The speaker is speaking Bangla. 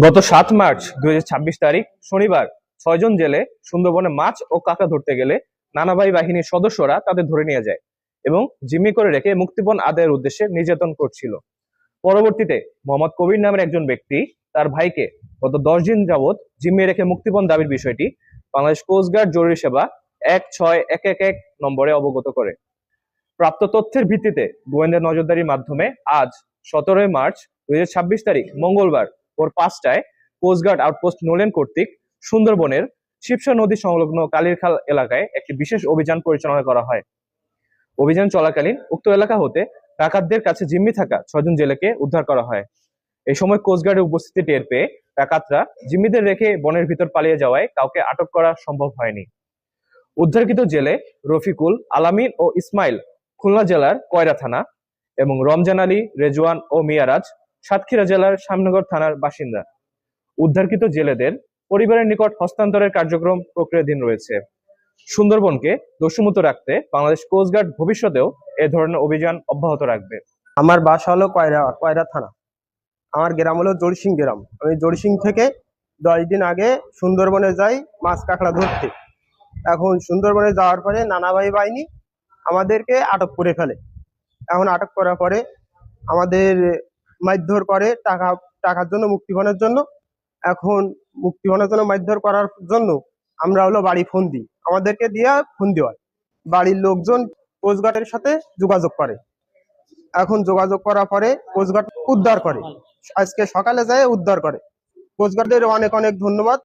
গত ৭ মার্চ ২০২৬ তারিখ শনিবার ৬ জন জেলে সুন্দরবনে মাছ ও কাঁকড়া ধরতে গেলে নানাবাহী বাহিনীর সদস্যরা তাদের ধরে নিয়ে যায় এবং জিম্মি করে রেখে মুক্তিপণ আদায়ের উদ্দেশ্যে নির্যাতন করছিল। পরবর্তীতে মোহাম্মদ কবির নামের একজন ব্যক্তি তার ভাইকে গত ১০ দিন যাবৎ জিম্মি রেখে মুক্তিপণ দাবির বিষয়টি বাংলাদেশ কোস্টগার্ড জরুরি সেবা ১৬১১১ নম্বরে অবগত করে। প্রাপ্ত তথ্যের ভিত্তিতে গোয়েন্দা নজরদারির মাধ্যমে আজ ১৭ মার্চ ২০২৬ তারিখ মঙ্গলবার ভোর ৫টায় কোস্টগার্ড আউটপোস্ট নোলেন কর্তৃক সুন্দরবনের শিবসা নদী সংলগ্ন কালিরখাল এলাকায় একটি বিশেষ অভিযান পরিচালনা করা হয়। অভিযান চলাকালীন উক্ত এলাকা হতে ডাকাতদের কাছে জিম্মি থাকা ৬ জন জেলেকে উদ্ধার করা হয়। এই সময় কোস্টগার্ডের উপস্থিতি টের পেয়ে ডাকাতরা জিম্মিদের রেখে বনের ভিতর পালিয়ে যাওয়ায় কাউকে আটক করা সম্ভব হয়নি। উদ্ধারকৃত জেলে রফিকুল, আলামিন ও ইসমাইল খুলনা জেলার কয়রা থানা এবং রমজান আলী, রেজওয়ান ও মিয়ারাজ সাতক্ষীরা জেলার শ্যামনগর থানার বাসিন্দা। উদ্ধারকৃত জেলেদের পরিবারের নিকট হস্তান্তরের কার্যক্রম প্রক্রিয়াধীন রয়েছে। সুন্দরবনকে দোষমুক্ত রাখতে বাংলাদেশ কোস্টগার্ড ভবিষ্যতেও এ ধরনের অভিযান অব্যাহত রাখবে। আমার বাসা হলো কয়রা থানা। আমার গ্রাম হলো জড়িসিং গ্রাম। আমি জড়িসিং থেকে 10 দিন আগে সুন্দরবনে যাই মাছ কাঁকড়া ধরতে। এখন সুন্দরবনে যাওয়ার পরে নানাবাহী বাহিনী আমাদেরকে আটক করে ফেলে। এখন আটক করার পরে আমাদের মারধর করে টাকার জন্য, মুক্তিপণের জন্য। এখন মুক্তিপণের জন্য মারধর করার জন্য আমরা হলো বাড়ি ফোন দিই, আমাদেরকে দিয়ে ফোন দেওয়ায় বাড়ির লোকজন কোস্টগার্ডের সাথে যোগাযোগ করে। এখন যোগাযোগ করার পরে কোস্টগার্ড উদ্ধার করে, আজকে সকালে যায় উদ্ধার করে। কোস্টগার্ডের অনেক অনেক ধন্যবাদ।